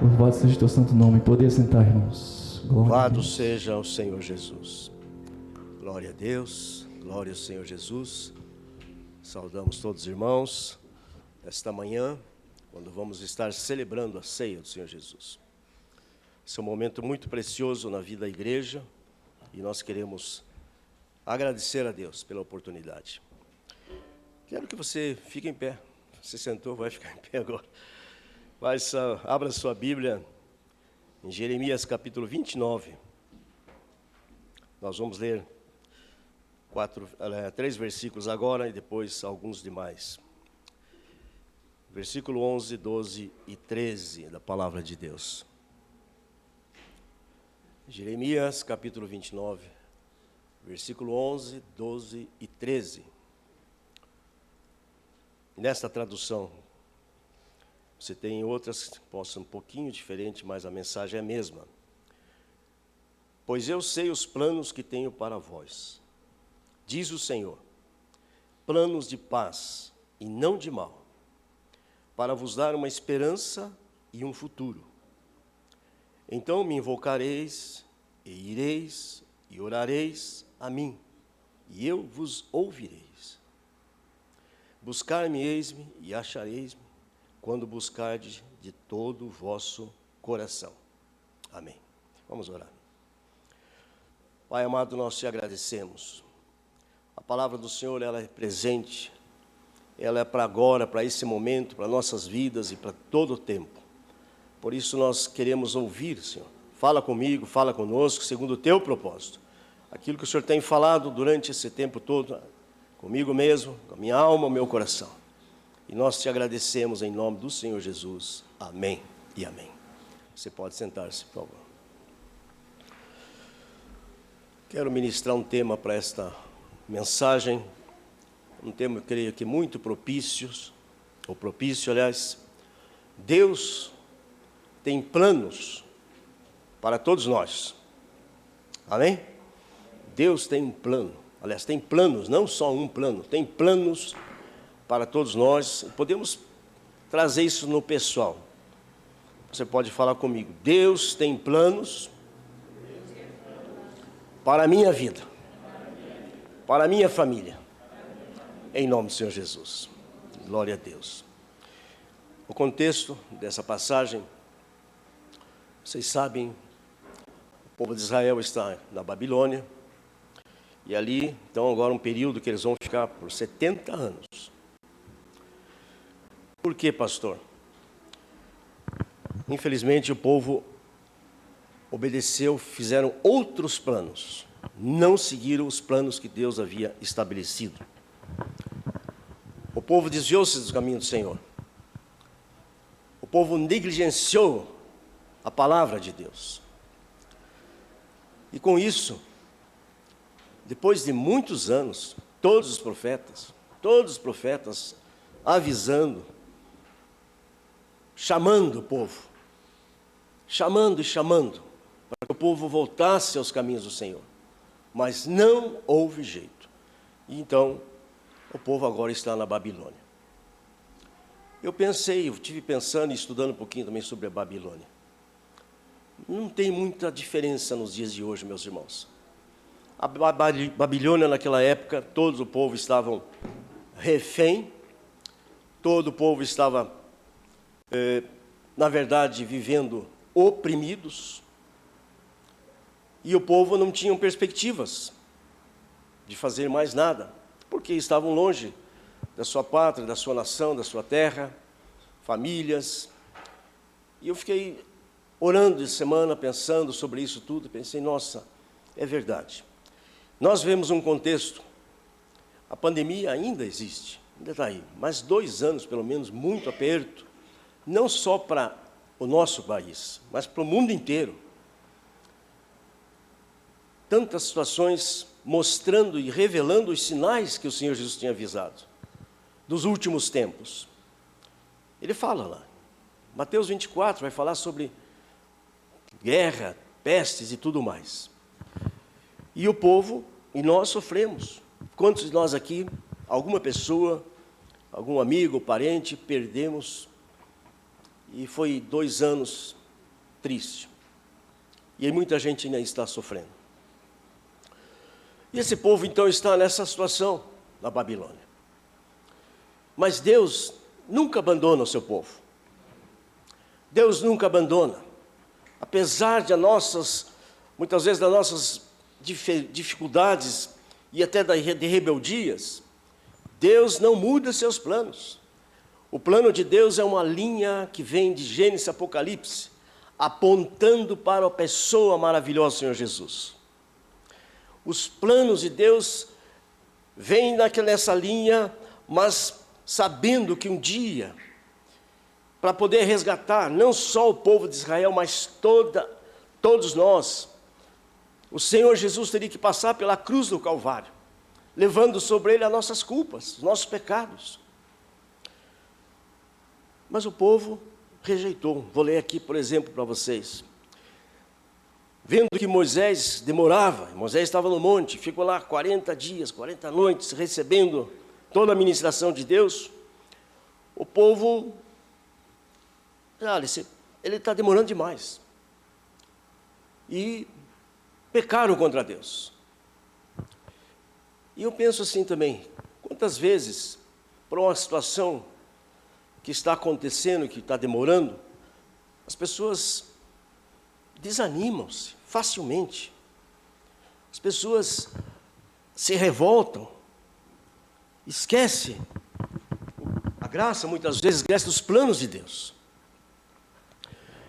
Louvado seja o teu santo nome. Poder sentar, irmãos. Louvado seja o Senhor Jesus. Glória a Deus, glória ao Senhor Jesus. Saudamos todos os irmãos esta manhã, quando vamos estar celebrando a ceia do Senhor Jesus. Esse é um momento muito precioso na vida da igreja e nós queremos agradecer a Deus pela oportunidade. Quero que você fique em pé. Você sentou, vai ficar em pé agora. Mas abra sua Bíblia em Jeremias capítulo 29. Nós vamos ler 3 versículos agora e depois alguns demais. Versículo 11, 12 e 13 da palavra de Deus. Jeremias capítulo 29, versículo 11, 12 e 13. Nesta tradução, você tem outras que possam ser um pouquinho diferente, mas a mensagem é a mesma. Pois eu sei os planos que tenho para vós, diz o Senhor, planos de paz e não de mal, para vos dar uma esperança e um futuro. Então me invocareis, e ireis, e orareis a mim, e eu vos ouvireis. Buscar-me-eis-me e achareis-me, quando buscardes de todo o vosso coração. Amém. Vamos orar. Pai amado, nós te agradecemos. A palavra do Senhor, ela é presente, ela é para agora, para esse momento, para nossas vidas e para todo o tempo. Por isso nós queremos ouvir, Senhor. Fala comigo, fala conosco, segundo o teu propósito. Aquilo que o Senhor tem falado durante esse tempo todo, comigo mesmo, com a minha alma, o meu coração. E nós te agradecemos em nome do Senhor Jesus. Amém e amém. Você pode sentar-se, por favor. Quero ministrar um tema para esta mensagem. Um tema, eu creio que muito propício, aliás. Deus tem planos para todos nós. Amém? Deus tem um plano. Aliás, tem planos, não só um plano, tem planos para todos nós. Podemos trazer isso no pessoal. Você pode falar comigo. Deus tem planos para a minha vida, para a minha família, em nome do Senhor Jesus. Glória a Deus. O contexto dessa passagem, vocês sabem, o povo de Israel está na Babilônia, e ali, então, agora um período que eles vão ficar por 70 anos. Por quê, pastor? Infelizmente, o povo obedeceu, fizeram outros planos. Não seguiram os planos que Deus havia estabelecido. O povo desviou-se dos caminhos do Senhor. O povo negligenciou a palavra de Deus. E com isso, depois de muitos anos, todos os profetas avisando, chamando o povo, chamando para que o povo voltasse aos caminhos do Senhor. Mas não houve jeito. E então, o povo agora está na Babilônia. Eu tive pensando e estudando um pouquinho também sobre a Babilônia. Não tem muita diferença nos dias de hoje, meus irmãos. A Babilônia, naquela época, todo o povo estava refém, todo o povo estava, na verdade, vivendo oprimidos, e o povo não tinha perspectivas de fazer mais nada, porque estavam longe da sua pátria, da sua nação, da sua terra, famílias. E eu fiquei orando de semana, pensando sobre isso tudo, pensei, nossa, é verdade. Nós vemos um contexto, a pandemia ainda existe, ainda está aí, mas 2 anos, pelo menos, muito aperto, não só para o nosso país, mas para o mundo inteiro. Tantas situações mostrando e revelando os sinais que o Senhor Jesus tinha avisado, dos últimos tempos. Ele fala lá, Mateus 24 vai falar sobre guerra, pestes e tudo mais. E o povo, e nós sofremos. Quantos de nós aqui, alguma pessoa, algum amigo, parente, perdemos? E foi 2 anos triste. E aí muita gente ainda está sofrendo. E esse povo então está nessa situação na Babilônia. Mas Deus nunca abandona o seu povo. Deus nunca abandona. Apesar de muitas vezes das nossas dificuldades e até de rebeldias, Deus não muda seus planos. O plano de Deus é uma linha que vem de Gênesis a Apocalipse, apontando para a pessoa maravilhosa, Senhor Jesus. Os planos de Deus vêm nessa linha, mas sabendo que um dia, para poder resgatar não só o povo de Israel, mas todos nós, o Senhor Jesus teria que passar pela cruz do Calvário, levando sobre ele as nossas culpas, os nossos pecados. Mas o povo rejeitou. Vou ler aqui, por exemplo, para vocês. Vendo que Moisés demorava, Moisés estava no monte, ficou lá 40 dias, 40 noites, recebendo toda a ministração de Deus, o povo, olha, ele está demorando demais. E pecaram contra Deus. E eu penso assim também, quantas vezes, por uma situação que está acontecendo, que está demorando, as pessoas desanimam-se facilmente. As pessoas se revoltam, esquecem a graça, muitas vezes esquece os planos de Deus.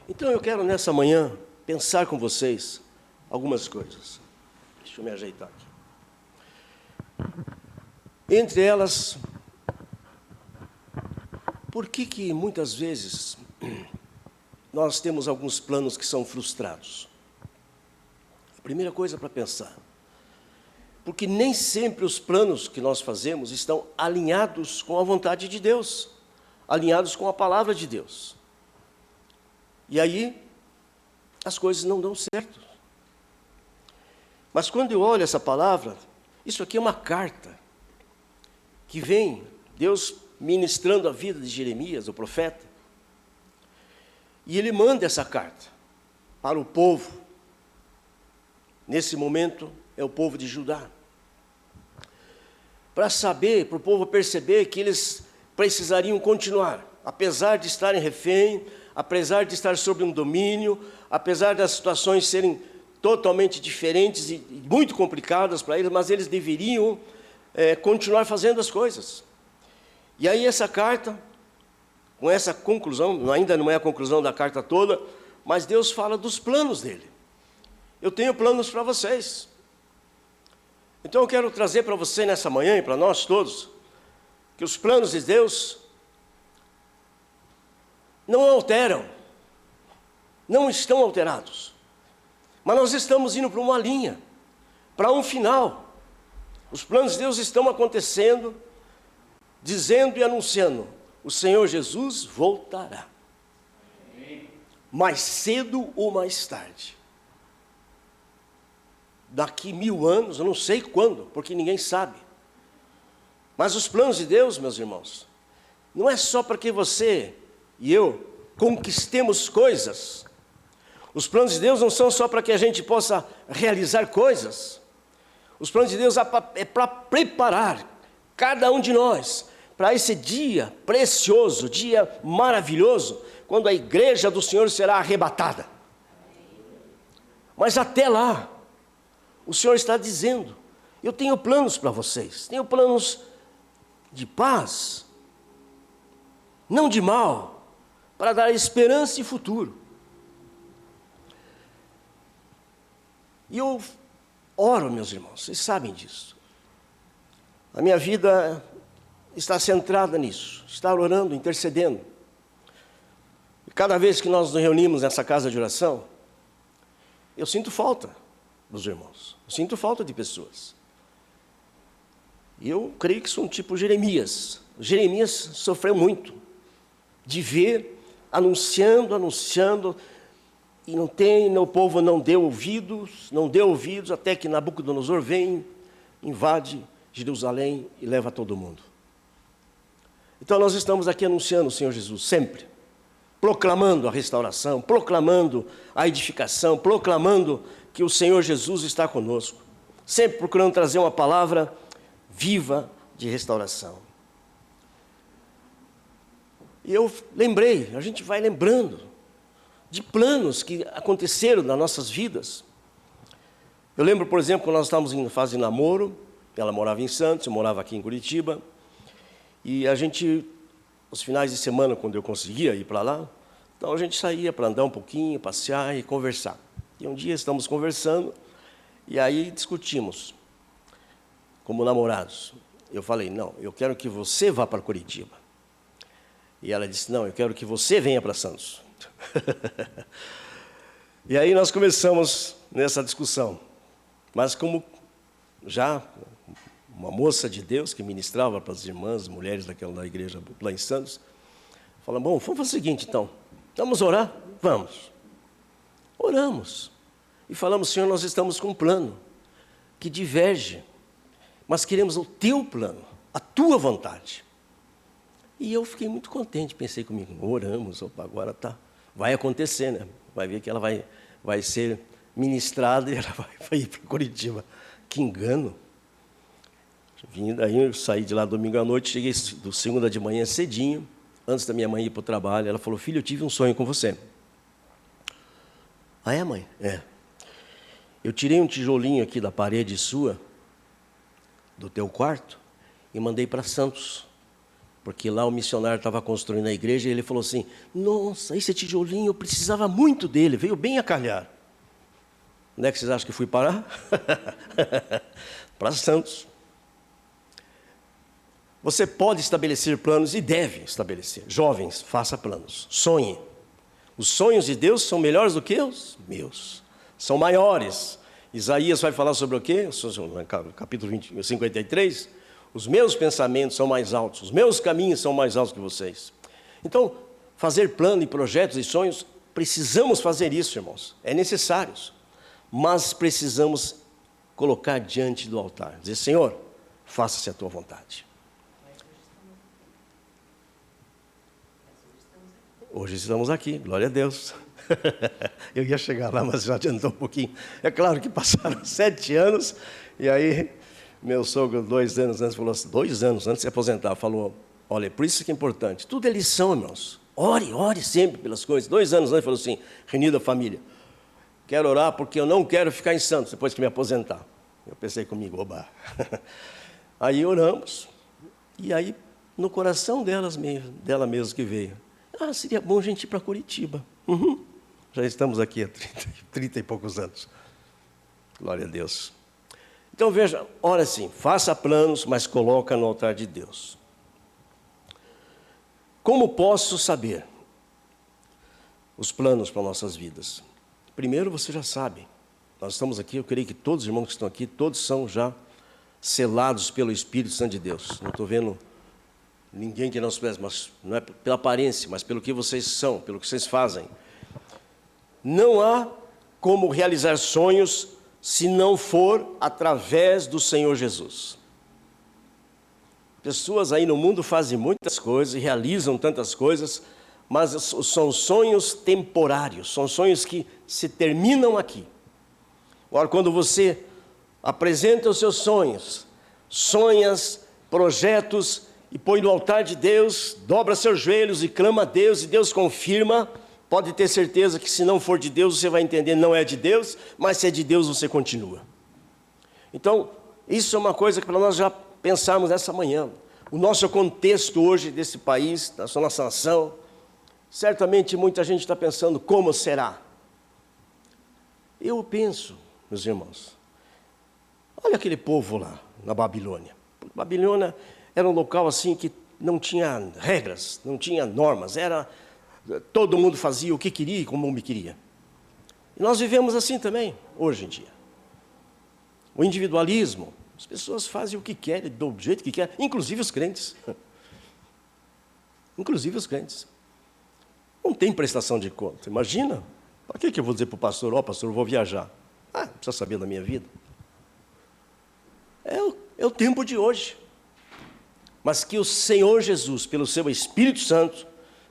Então eu quero nessa manhã pensar com vocês algumas coisas. Deixa eu me ajeitar aqui. Entre elas, por que muitas vezes nós temos alguns planos que são frustrados? A primeira coisa para pensar, porque nem sempre os planos que nós fazemos estão alinhados com a vontade de Deus, alinhados com a palavra de Deus. E aí, as coisas não dão certo. Mas quando eu olho essa palavra, isso aqui é uma carta que vem, Deus ministrando a vida de Jeremias, o profeta, e ele manda essa carta para o povo. Nesse momento, é o povo de Judá. Para para o povo perceber que eles precisariam continuar, apesar de estarem refém, apesar de estar sob um domínio, apesar das situações serem totalmente diferentes e muito complicadas para eles, mas eles deveriam continuar fazendo as coisas. E aí essa carta, com essa conclusão, ainda não é a conclusão da carta toda, mas Deus fala dos planos dele. Eu tenho planos para vocês. Então eu quero trazer para você nessa manhã e para nós todos, que os planos de Deus não alteram, não estão alterados. Mas nós estamos indo para uma linha, para um final. Os planos de Deus estão acontecendo, dizendo e anunciando, o Senhor Jesus voltará. Mais cedo ou mais tarde. Daqui 1000 anos, eu não sei quando, porque ninguém sabe. Mas os planos de Deus, meus irmãos, não é só para que você e eu conquistemos coisas. Os planos de Deus não são só para que a gente possa realizar coisas. Os planos de Deus é para preparar cada um de nós para esse dia precioso, dia maravilhoso, quando a igreja do Senhor será arrebatada. Mas até lá, o Senhor está dizendo, eu tenho planos para vocês, tenho planos de paz, não de mal, para dar esperança e futuro. E eu oro, meus irmãos, vocês sabem disso. A minha vida está centrada nisso, estar orando, intercedendo. E cada vez que nós nos reunimos nessa casa de oração, eu sinto falta dos irmãos, eu sinto falta de pessoas. E eu creio que sou um tipo Jeremias. Jeremias sofreu muito de ver, anunciando, e o povo não deu ouvidos, até que Nabucodonosor vem, invade Jerusalém e leva todo mundo. Então nós estamos aqui anunciando o Senhor Jesus, sempre, proclamando a restauração, proclamando a edificação, proclamando que o Senhor Jesus está conosco. Sempre procurando trazer uma palavra viva de restauração. E eu lembrei, a gente vai lembrando de planos que aconteceram nas nossas vidas. Eu lembro, por exemplo, quando nós estávamos em fase de namoro, ela morava em Santos, eu morava aqui em Curitiba, e a gente, os finais de semana, quando eu conseguia ir para lá, então a gente saía para andar um pouquinho, passear e conversar. E um dia estamos conversando, e aí discutimos, como namorados. Eu falei, não, eu quero que você vá para Curitiba. E ela disse, não, eu quero que você venha para Santos. E aí nós começamos nessa discussão. Mas como já uma moça de Deus que ministrava para as irmãs, mulheres da igreja lá em Santos, falou, bom, vamos fazer o seguinte então, vamos orar? Vamos. Oramos. E falamos, Senhor, nós estamos com um plano que diverge, mas queremos o teu plano, a tua vontade. E eu fiquei muito contente, pensei comigo, oramos, opa, agora tá, vai acontecer, né? Vai ver que ela vai ser ministrada e ela vai ir para Curitiba. Que engano. Daí eu saí de lá domingo à noite, cheguei do segunda de manhã cedinho, antes da minha mãe ir para o trabalho, ela falou, filho, eu tive um sonho com você. Ah, é, mãe? É. Eu tirei um tijolinho aqui da parede sua, do teu quarto, e mandei para Santos. Porque lá o missionário estava construindo a igreja e ele falou assim, nossa, esse tijolinho, eu precisava muito dele, veio bem a calhar. Onde é que vocês acham que fui parar? Para Santos. Você pode estabelecer planos e deve estabelecer. Jovens, faça planos, sonhe. Os sonhos de Deus são melhores do que os meus. São maiores. Isaías vai falar sobre o quê? Capítulo 53. Os meus pensamentos são mais altos, os meus caminhos são mais altos que vocês. Então, fazer plano e projetos e sonhos, precisamos fazer isso, irmãos. É necessário. Mas precisamos colocar diante do altar. Dizer, Senhor, faça-se a tua vontade. Hoje estamos aqui, glória a Deus. Eu ia chegar lá, mas já adiantou um pouquinho. É claro que passaram 7 anos, e aí meu sogro, 2 anos antes, falou assim, 2 anos antes de se aposentar, falou, olha, por isso que é importante, tudo é lição, irmãos. Ore sempre pelas coisas. 2 anos antes, falou assim, reunida a família, quero orar porque eu não quero ficar em Santos depois que me aposentar. Eu pensei comigo, oba. Aí oramos, e aí no coração dela mesmo que veio, seria bom a gente ir para Curitiba. Já estamos aqui há 30 e poucos anos. Glória a Deus. Então veja, ora assim, faça planos, mas coloca no altar de Deus. Como posso saber os planos para nossas vidas? Primeiro, você já sabe. Nós estamos aqui, eu creio que todos os irmãos que estão aqui, todos são já selados pelo Espírito Santo de Deus. Não estou vendo ninguém que não se preste, mas não é pela aparência, mas pelo que vocês são, pelo que vocês fazem. Não há como realizar sonhos se não for através do Senhor Jesus. Pessoas aí no mundo fazem muitas coisas e realizam tantas coisas, mas são sonhos temporários, são sonhos que se terminam aqui. Agora, quando você apresenta os seus sonhos, sonhas, projetos, e põe no altar de Deus, dobra seus joelhos e clama a Deus, e Deus confirma, pode ter certeza que se não for de Deus, você vai entender, não é de Deus, mas se é de Deus, você continua. Então, isso é uma coisa que para nós já pensarmos nessa manhã. O nosso contexto hoje desse país, da nossa nação, certamente muita gente está pensando, como será? Eu penso, meus irmãos, olha aquele povo lá, na Babilônia. Babilônia era um local assim que não tinha regras, não tinha normas, todo mundo fazia o que queria e como me queria. E nós vivemos assim também, hoje em dia. O individualismo, as pessoas fazem o que querem, do jeito que querem, inclusive os crentes. Inclusive os crentes. Não tem prestação de conta, imagina. Para que eu vou dizer para o pastor, pastor, eu vou viajar? Não precisa saber da minha vida. É o tempo de hoje. Mas que o Senhor Jesus, pelo seu Espírito Santo,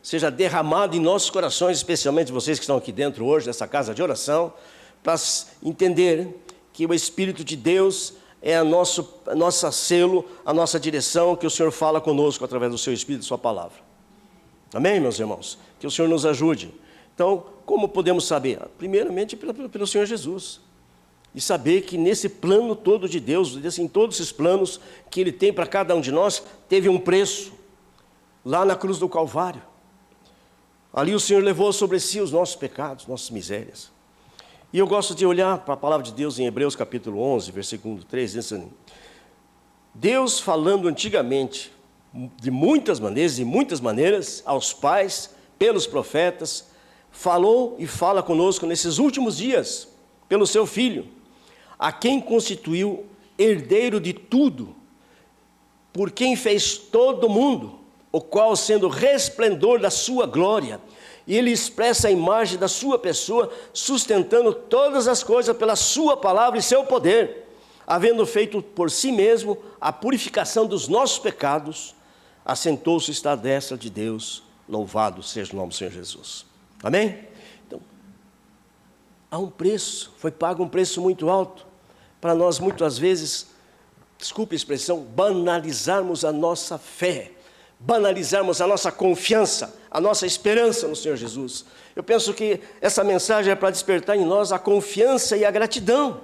seja derramado em nossos corações, especialmente vocês que estão aqui dentro hoje, nessa casa de oração, para entender que o Espírito de Deus é a nossa selo, a nossa direção, que o Senhor fala conosco através do seu Espírito e sua palavra. Amém, meus irmãos? Que o Senhor nos ajude. Então, como podemos saber? Primeiramente pelo Senhor Jesus. E saber que nesse plano todo de Deus, em todos esses planos que Ele tem para cada um de nós, teve um preço, lá na cruz do Calvário. Ali o Senhor levou sobre si os nossos pecados, nossas misérias. E eu gosto de olhar para a palavra de Deus em Hebreus capítulo 11, versículo 3, diz assim: Deus falando antigamente, de muitas maneiras, aos pais, pelos profetas, falou e fala conosco nesses últimos dias, pelo seu Filho, a quem constituiu herdeiro de tudo, por quem fez todo o mundo, o qual, sendo resplendor da sua glória, e Ele expressa a imagem da sua pessoa, sustentando todas as coisas pela sua palavra e seu poder, havendo feito por si mesmo a purificação dos nossos pecados, assentou-se e está à destra de Deus, louvado seja o nome do Senhor Jesus. Amém? Então, há um preço, foi pago um preço muito alto, para nós muitas vezes, desculpe a expressão, banalizarmos a nossa fé, banalizarmos a nossa confiança, a nossa esperança no Senhor Jesus. Eu penso que essa mensagem é para despertar em nós a confiança e a gratidão.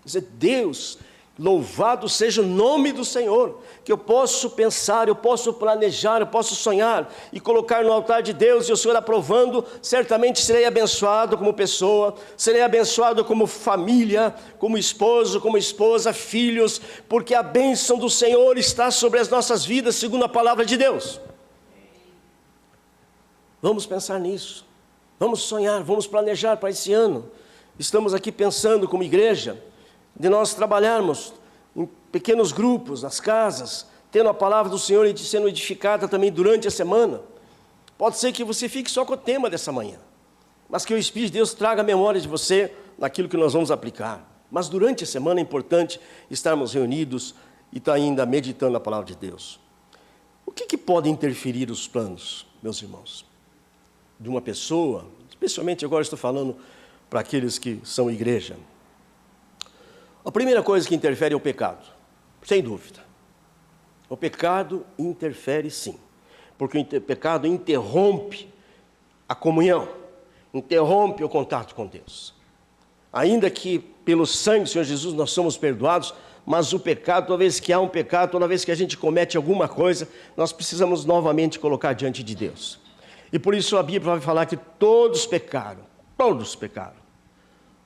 Dizer, Deus, louvado seja o nome do Senhor, que eu posso pensar, eu posso planejar, eu posso sonhar e colocar no altar de Deus, e o Senhor aprovando, certamente serei abençoado como pessoa, serei abençoado como família, como esposo, como esposa, filhos, porque a bênção do Senhor está sobre as nossas vidas, segundo a palavra de Deus. Vamos pensar nisso, vamos sonhar, vamos planejar para esse ano. Estamos aqui pensando como igreja, de nós trabalharmos em pequenos grupos, nas casas, tendo a palavra do Senhor e sendo edificada também durante a semana. Pode ser que você fique só com o tema dessa manhã, mas que o Espírito de Deus traga a memória de você naquilo que nós vamos aplicar. Mas durante a semana é importante estarmos reunidos e estar ainda meditando a palavra de Deus. O que pode interferir os planos, meus irmãos, de uma pessoa, especialmente agora estou falando para aqueles que são igreja? A primeira coisa que interfere é o pecado, sem dúvida. O pecado interfere sim, porque o pecado interrompe a comunhão, interrompe o contato com Deus. Ainda que pelo sangue do Senhor Jesus nós somos perdoados, mas o pecado, toda vez que há um pecado, toda vez que a gente comete alguma coisa, nós precisamos novamente colocar diante de Deus. E por isso a Bíblia vai falar que todos pecaram, todos pecaram.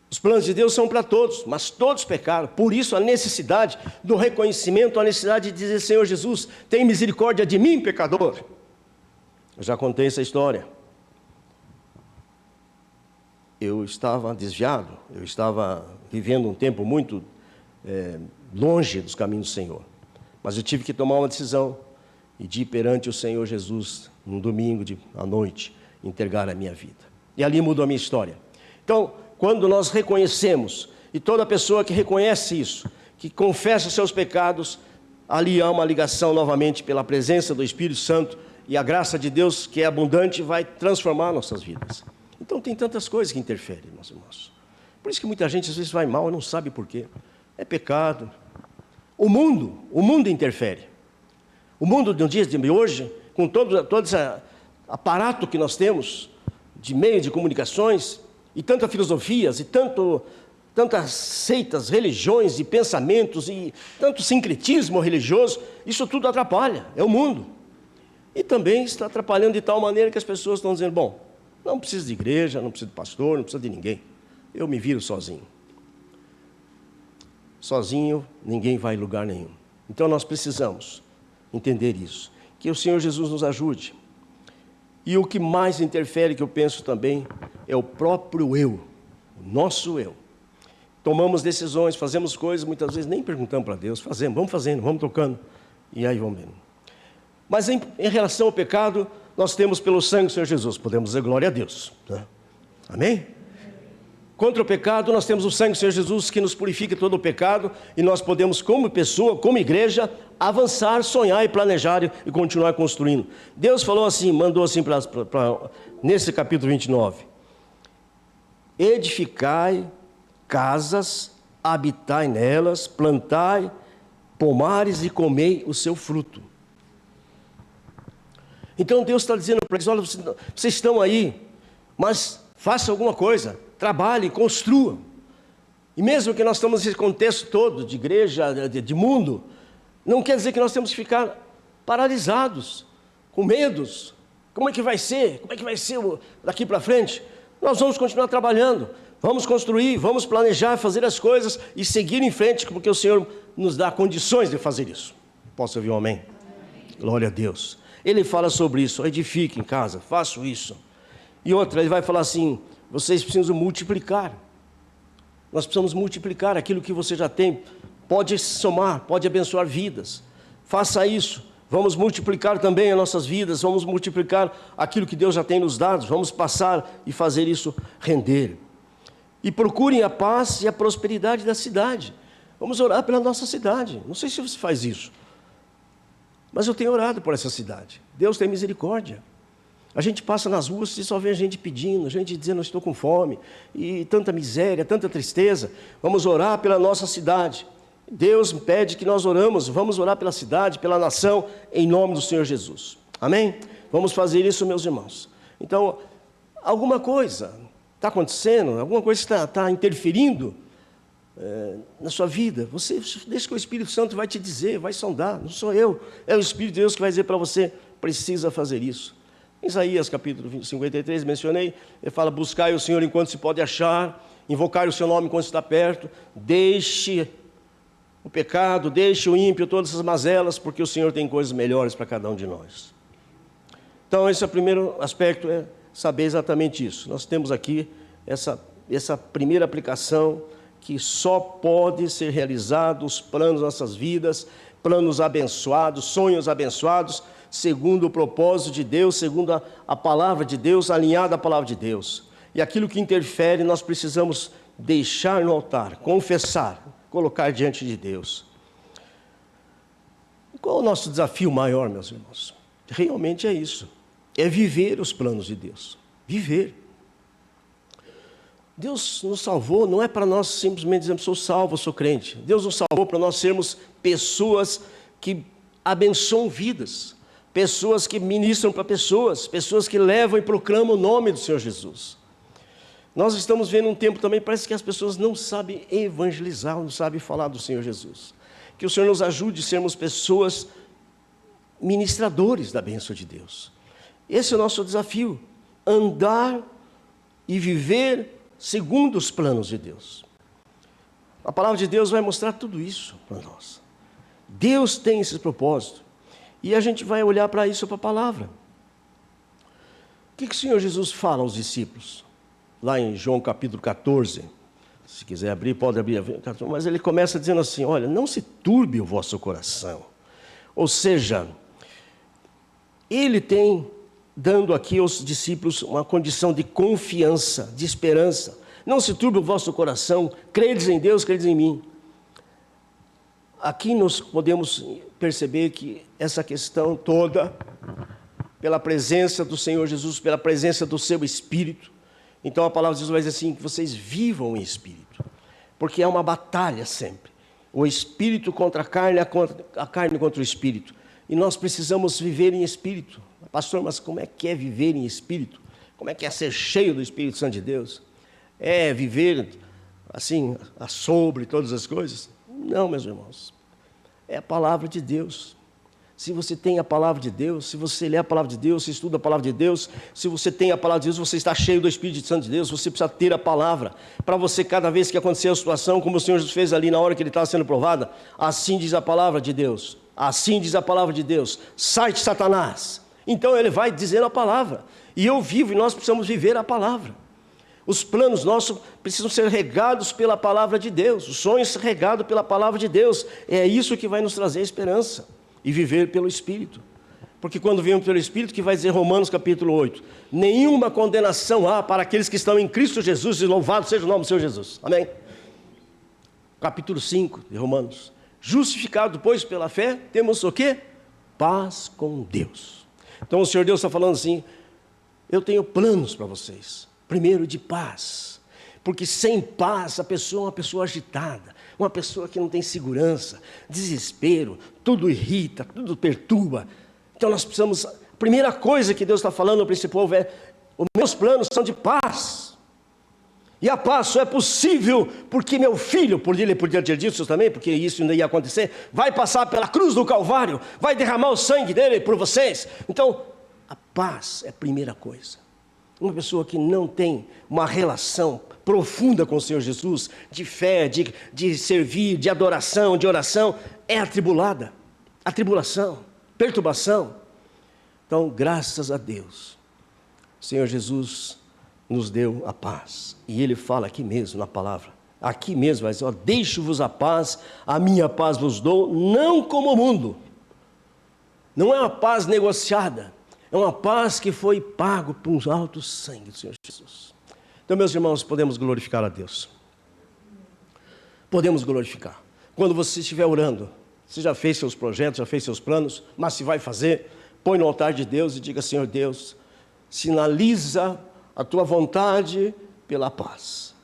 Os planos de Deus são para todos, mas todos pecaram. Por isso a necessidade do reconhecimento, a necessidade de dizer, Senhor Jesus, tem misericórdia de mim, pecador. Eu já contei essa história. Eu estava desviado, eu estava vivendo um tempo muito longe dos caminhos do Senhor. Mas eu tive que tomar uma decisão e de ir perante o Senhor Jesus, num domingo à noite, entregar a minha vida. E ali mudou a minha história. Então, quando nós reconhecemos, e toda pessoa que reconhece isso, que confessa os seus pecados, ali há uma ligação novamente pela presença do Espírito Santo, e a graça de Deus, que é abundante, vai transformar nossas vidas. Então tem tantas coisas que interferem, meus irmãos. Por isso que muita gente às vezes vai mal e não sabe por quê. É pecado. O mundo interfere. O mundo de um dia de hoje, com todo esse aparato que nós temos, de meios de comunicações, e tantas filosofias, e tantas seitas, religiões e pensamentos, e tanto sincretismo religioso, isso tudo atrapalha, é o mundo. E também está atrapalhando de tal maneira que as pessoas estão dizendo, bom, não preciso de igreja, não preciso de pastor, não preciso de ninguém, eu me viro sozinho. Sozinho, ninguém vai em lugar nenhum. Então nós precisamos entender isso, que o Senhor Jesus nos ajude. E o que mais interfere, que eu penso também, é o próprio eu, o nosso eu. Tomamos decisões, fazemos coisas, muitas vezes nem perguntamos para Deus, vamos fazendo, vamos tocando, e aí vamos vendo. Mas em relação ao pecado, nós temos pelo sangue do Senhor Jesus, podemos dizer glória a Deus. Né? Amém? Contra o pecado, nós temos o sangue do Senhor Jesus que nos purifica todo o pecado, e nós podemos, como pessoa, como igreja, avançar, sonhar e planejar e continuar construindo. Deus falou assim, mandou assim nesse capítulo 29. Edificai casas, habitai nelas, plantai pomares e comei o seu fruto. Então Deus está dizendo para eles, olha, vocês estão aí, mas faça alguma coisa, trabalhe, construa. E mesmo que nós estamos nesse contexto todo de igreja, de mundo, não quer dizer que nós temos que ficar paralisados, com medos. Como é que vai ser? Como é que vai ser daqui para frente? Nós vamos continuar trabalhando, vamos construir, vamos planejar, fazer as coisas e seguir em frente, porque o Senhor nos dá condições de fazer isso. Posso ouvir um amém? Glória a Deus. Ele fala sobre isso, edifique em casa, faço isso. E outra, ele vai falar assim, vocês precisam multiplicar. Nós precisamos multiplicar aquilo que você já tem. Pode somar, pode abençoar vidas. Faça isso. Vamos multiplicar também as nossas vidas. Vamos multiplicar aquilo que Deus já tem nos dado. Vamos passar e fazer isso render. E procurem a paz e a prosperidade da cidade. Vamos orar pela nossa cidade. Não sei se você faz isso, mas eu tenho orado por essa cidade. Deus tem misericórdia. A gente passa nas ruas e só vê a gente pedindo, a gente dizendo, eu estou com fome, e tanta miséria, tanta tristeza. Vamos orar pela nossa cidade. Deus pede que nós oramos, vamos orar pela cidade, pela nação, em nome do Senhor Jesus. Amém? Vamos fazer isso, meus irmãos. Então, alguma coisa está acontecendo, alguma coisa está interferindo na sua vida. Você deixa que o Espírito Santo vai te dizer, vai sondar, não sou eu, é o Espírito de Deus que vai dizer para você, precisa fazer isso. Isaías capítulo 53, mencionei, ele fala, buscai o Senhor enquanto se pode achar, invocai o seu nome enquanto está perto, deixe o pecado, deixe o ímpio, todas essas mazelas, porque o Senhor tem coisas melhores para cada um de nós. Então esse é o primeiro aspecto, é saber exatamente isso. Nós temos aqui essa primeira aplicação, que só pode ser realizado os planos das nossas vidas, planos abençoados, sonhos abençoados, segundo o propósito de Deus, segundo a palavra de Deus, alinhada à palavra de Deus. E aquilo que interfere, nós precisamos deixar no altar, confessar, colocar diante de Deus. Qual é o nosso desafio maior, meus irmãos? Realmente é isso, é viver os planos de Deus, viver. Deus nos salvou, não é para nós simplesmente dizermos, sou salvo, sou crente. Deus nos salvou para nós sermos pessoas que abençoam vidas, pessoas que ministram para pessoas, pessoas que levam e proclamam o nome do Senhor Jesus. Nós estamos vendo um tempo também, parece que as pessoas não sabem evangelizar, não sabem falar do Senhor Jesus. Que o Senhor nos ajude a sermos pessoas ministradores da bênção de Deus. Esse é o nosso desafio, andar e viver segundo os planos de Deus. A palavra de Deus vai mostrar tudo isso para nós. Deus tem esse propósito. E a gente vai olhar para isso, para a palavra. O que o Senhor Jesus fala aos discípulos? Lá em João capítulo 14. Se quiser abrir, pode abrir. Mas ele começa dizendo assim, olha, não se turbe o vosso coração. Ou seja, ele tem dando aqui aos discípulos uma condição de confiança, de esperança. Não se turbe o vosso coração, credes em Deus, credes em mim. Aqui nós podemos perceber que essa questão toda, pela presença do Senhor Jesus, pela presença do seu Espírito, então a palavra de Deus vai dizer assim, que vocês vivam em Espírito, porque é uma batalha sempre. O Espírito contra a carne contra o Espírito. E nós precisamos viver em Espírito. Pastor, mas como é que é viver em Espírito? Como é que é ser cheio do Espírito Santo de Deus? É viver assim, a sobre todas as coisas? Não, meus irmãos. É a palavra de Deus. Se você tem a palavra de Deus, se você lê a palavra de Deus, se estuda a palavra de Deus, se você tem a palavra de Deus, você está cheio do Espírito Santo de Deus, você precisa ter a palavra. Para você, cada vez que acontecer a situação, como o Senhor Jesus fez ali na hora que ele estava sendo provado, assim diz a palavra de Deus. Assim diz a palavra de Deus. Sai-te, Satanás. Então ele vai dizendo a palavra. E eu vivo, e nós precisamos viver a palavra. Os planos nossos precisam ser regados pela palavra de Deus. Os sonhos regados pela palavra de Deus. É isso que vai nos trazer esperança. E viver pelo Espírito. Porque quando vivemos pelo Espírito, que vai dizer Romanos capítulo 8. Nenhuma condenação há para aqueles que estão em Cristo Jesus. E louvado seja o nome do Senhor Jesus. Amém? Capítulo 5 de Romanos. Justificado, pois, pela fé, temos o quê? Paz com Deus. Então o Senhor Deus está falando assim, eu tenho planos para vocês. Primeiro, de paz. Porque sem paz a pessoa é uma pessoa agitada, uma pessoa que não tem segurança, desespero, tudo irrita, tudo perturba. Então nós precisamos, a primeira coisa que Deus está falando para esse povo é, os meus planos são de paz. E a paz só é possível porque meu filho, por ele podia ter dito isso também, porque isso ainda ia acontecer, vai passar pela cruz do Calvário, vai derramar o sangue dele por vocês. Então, a paz é a primeira coisa. Uma pessoa que não tem uma relação profunda com o Senhor Jesus, de fé, de servir, de adoração, de oração, é atribulada. Atribulação, perturbação. Então, graças a Deus, o Senhor Jesus nos deu a paz. E Ele fala aqui mesmo na palavra. Aqui mesmo, vai dizer, ó, deixo-vos a paz, a minha paz vos dou, não como o mundo. Não é uma paz negociada. É uma paz que foi pago por um alto sangue do Senhor Jesus. Então, meus irmãos, podemos glorificar a Deus. Podemos glorificar. Quando você estiver orando, você já fez seus projetos, já fez seus planos, mas se vai fazer, põe no altar de Deus e diga, Senhor Deus, sinaliza a tua vontade pela paz.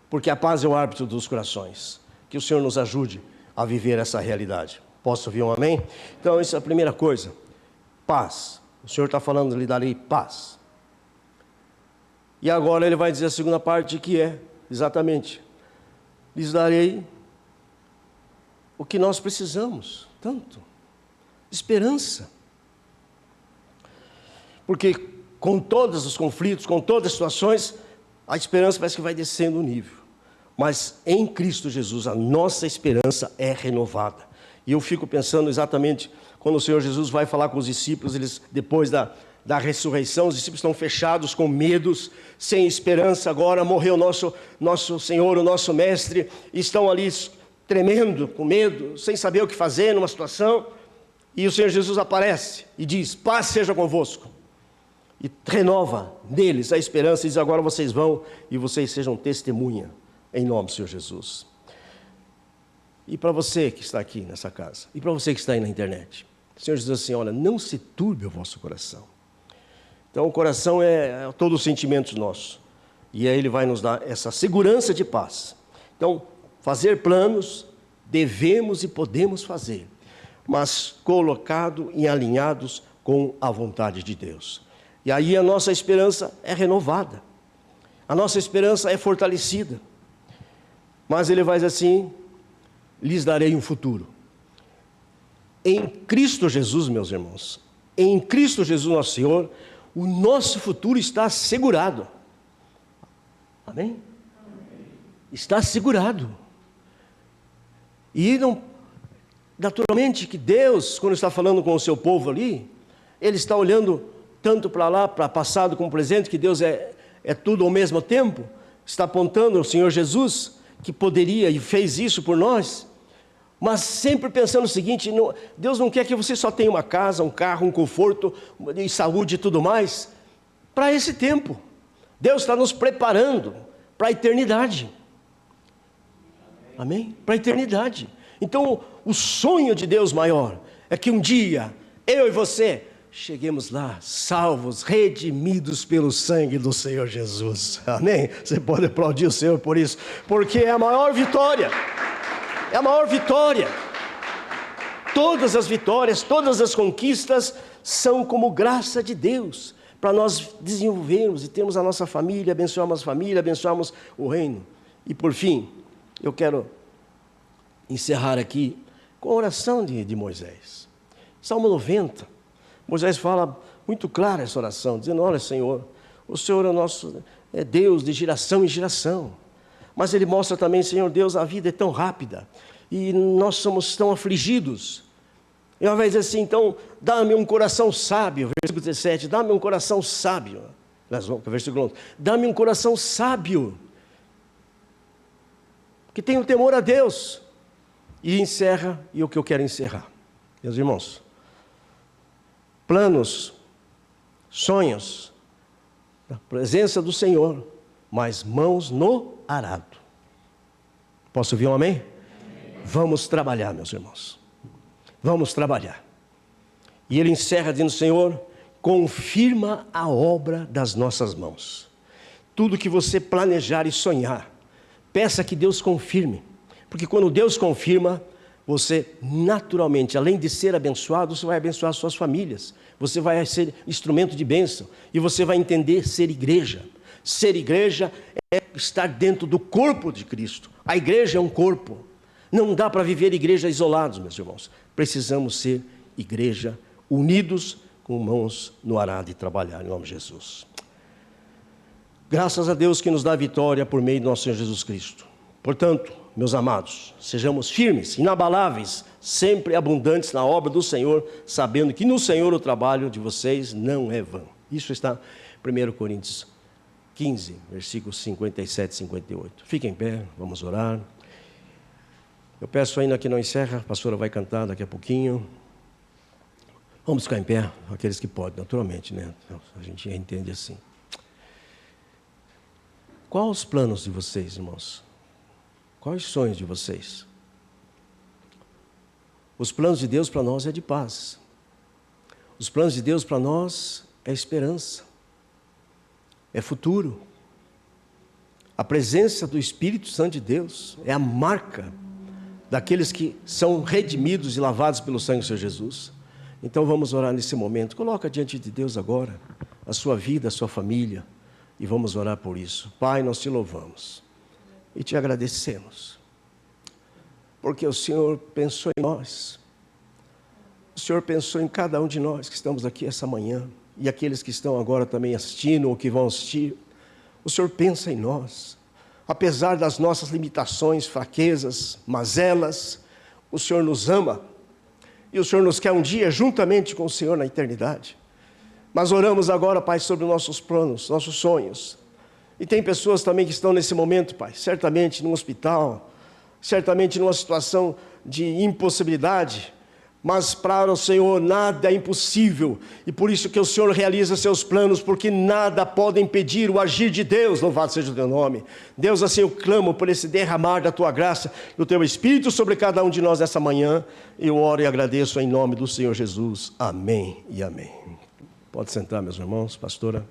Porque a paz é o árbitro dos corações. Que o Senhor nos ajude a viver essa realidade. Posso ouvir um amém? Então, essa é a primeira coisa. Paz. O Senhor está falando, lhe darei paz. E agora Ele vai dizer a segunda parte, que é, exatamente, lhes darei o que nós precisamos, tanto. Esperança. Porque com todos os conflitos, com todas as situações, a esperança parece que vai descendo o nível. Mas em Cristo Jesus, a nossa esperança é renovada. E eu fico pensando exatamente, quando o Senhor Jesus vai falar com os discípulos, eles, depois da ressurreição, os discípulos estão fechados, com medos, sem esperança. Agora morreu o nosso Senhor, o nosso Mestre, e estão ali tremendo, com medo, sem saber o que fazer numa situação. E o Senhor Jesus aparece e diz, paz seja convosco. E renova neles a esperança e diz, agora vocês vão e vocês sejam testemunha, em nome do Senhor Jesus. E para você que está aqui nessa casa, e para você que está aí na internet, o Senhor diz assim, olha, não se turbe o vosso coração. Então o coração é todo o sentimento nosso. E aí Ele vai nos dar essa segurança de paz. Então, fazer planos, devemos e podemos fazer, mas colocado e alinhados com a vontade de Deus. E aí a nossa esperança é renovada. A nossa esperança é fortalecida. Mas Ele vai dizer assim, lhes darei um futuro. Em Cristo Jesus, meus irmãos, em Cristo Jesus nosso Senhor, o nosso futuro está assegurado. Amém? Está assegurado. E não, naturalmente que Deus, quando está falando com o seu povo ali, Ele está olhando tanto para lá, para passado como presente, que Deus é tudo ao mesmo tempo, está apontando ao Senhor Jesus, que poderia e fez isso por nós, mas sempre pensando o seguinte, Deus não quer que você só tenha uma casa, um carro, um conforto, e saúde e tudo mais, para esse tempo. Deus está nos preparando para a eternidade. Amém? Para a eternidade. Então, o sonho de Deus maior é que um dia, eu e você, cheguemos lá, salvos, redimidos pelo sangue do Senhor Jesus. Amém? Você pode aplaudir o Senhor por isso, porque é a maior vitória. É a maior vitória. Todas as vitórias, todas as conquistas são como graça de Deus, para nós desenvolvermos e termos a nossa família, abençoarmos a família, abençoarmos o reino. E por fim, eu quero encerrar aqui com a oração de Moisés. Salmo 90. Moisés fala muito clara essa oração, dizendo, olha Senhor, o Senhor é o nosso Deus de geração em geração. Mas Ele mostra também, Senhor Deus, a vida é tão rápida, e nós somos tão afligidos. E ao invés de dizer assim, então, dá-me um coração sábio, versículo 17, dá-me um coração sábio, versículo 11, dá-me um coração sábio, que tenha o temor a Deus. E encerra, e o que eu quero encerrar, meus irmãos, planos, sonhos, na presença do Senhor, mas mãos no arado. Posso ouvir um amém? Vamos trabalhar, meus irmãos. Vamos trabalhar. E ele encerra dizendo: Senhor, confirma a obra das nossas mãos. Tudo que você planejar e sonhar, peça que Deus confirme. Porque quando Deus confirma, você naturalmente, além de ser abençoado, você vai abençoar suas famílias. Você vai ser instrumento de bênção. E você vai entender ser igreja. Ser igreja é estar dentro do corpo de Cristo. A igreja é um corpo. Não dá para viver igreja isolados, meus irmãos. Precisamos ser igreja unidos, com mãos no arado e trabalhar em nome de Jesus. Graças a Deus que nos dá vitória por meio do nosso Senhor Jesus Cristo. Portanto, meus amados, sejamos firmes, inabaláveis, sempre abundantes na obra do Senhor, sabendo que no Senhor o trabalho de vocês não é vão. Isso está em 1 Coríntios 15, versículos 57 e 58. Fiquem em pé, vamos orar. Eu peço ainda que não encerre, a pastora vai cantar daqui a pouquinho. Vamos ficar em pé, aqueles que podem, naturalmente, né? A gente entende assim. Quais os planos de vocês, irmãos? Quais os sonhos de vocês? Os planos de Deus para nós é de paz. Os planos de Deus para nós é esperança. É futuro. A presença do Espírito Santo de Deus é a marca daqueles que são redimidos e lavados pelo sangue do Senhor Jesus. Então vamos orar nesse momento. Coloca diante de Deus agora a sua vida, a sua família, e vamos orar por isso. Pai, nós te louvamos e te agradecemos, porque o Senhor pensou em nós. O Senhor pensou em cada um de nós que estamos aqui essa manhã, e aqueles que estão agora também assistindo ou que vão assistir. O Senhor pensa em nós. Apesar das nossas limitações, fraquezas, mazelas, o Senhor nos ama. E o Senhor nos quer um dia juntamente com o Senhor na eternidade. Mas oramos agora, Pai, sobre nossos planos, nossos sonhos. E tem pessoas também que estão nesse momento, Pai, certamente num hospital, certamente numa situação de impossibilidade. Mas para o Senhor nada é impossível. E por isso que o Senhor realiza seus planos, porque nada pode impedir o agir de Deus. Louvado seja o teu nome. Deus, assim eu clamo por esse derramar da tua graça, do teu Espírito sobre cada um de nós essa manhã. Eu oro e agradeço em nome do Senhor Jesus. Amém e amém. Pode sentar, meus irmãos, pastora.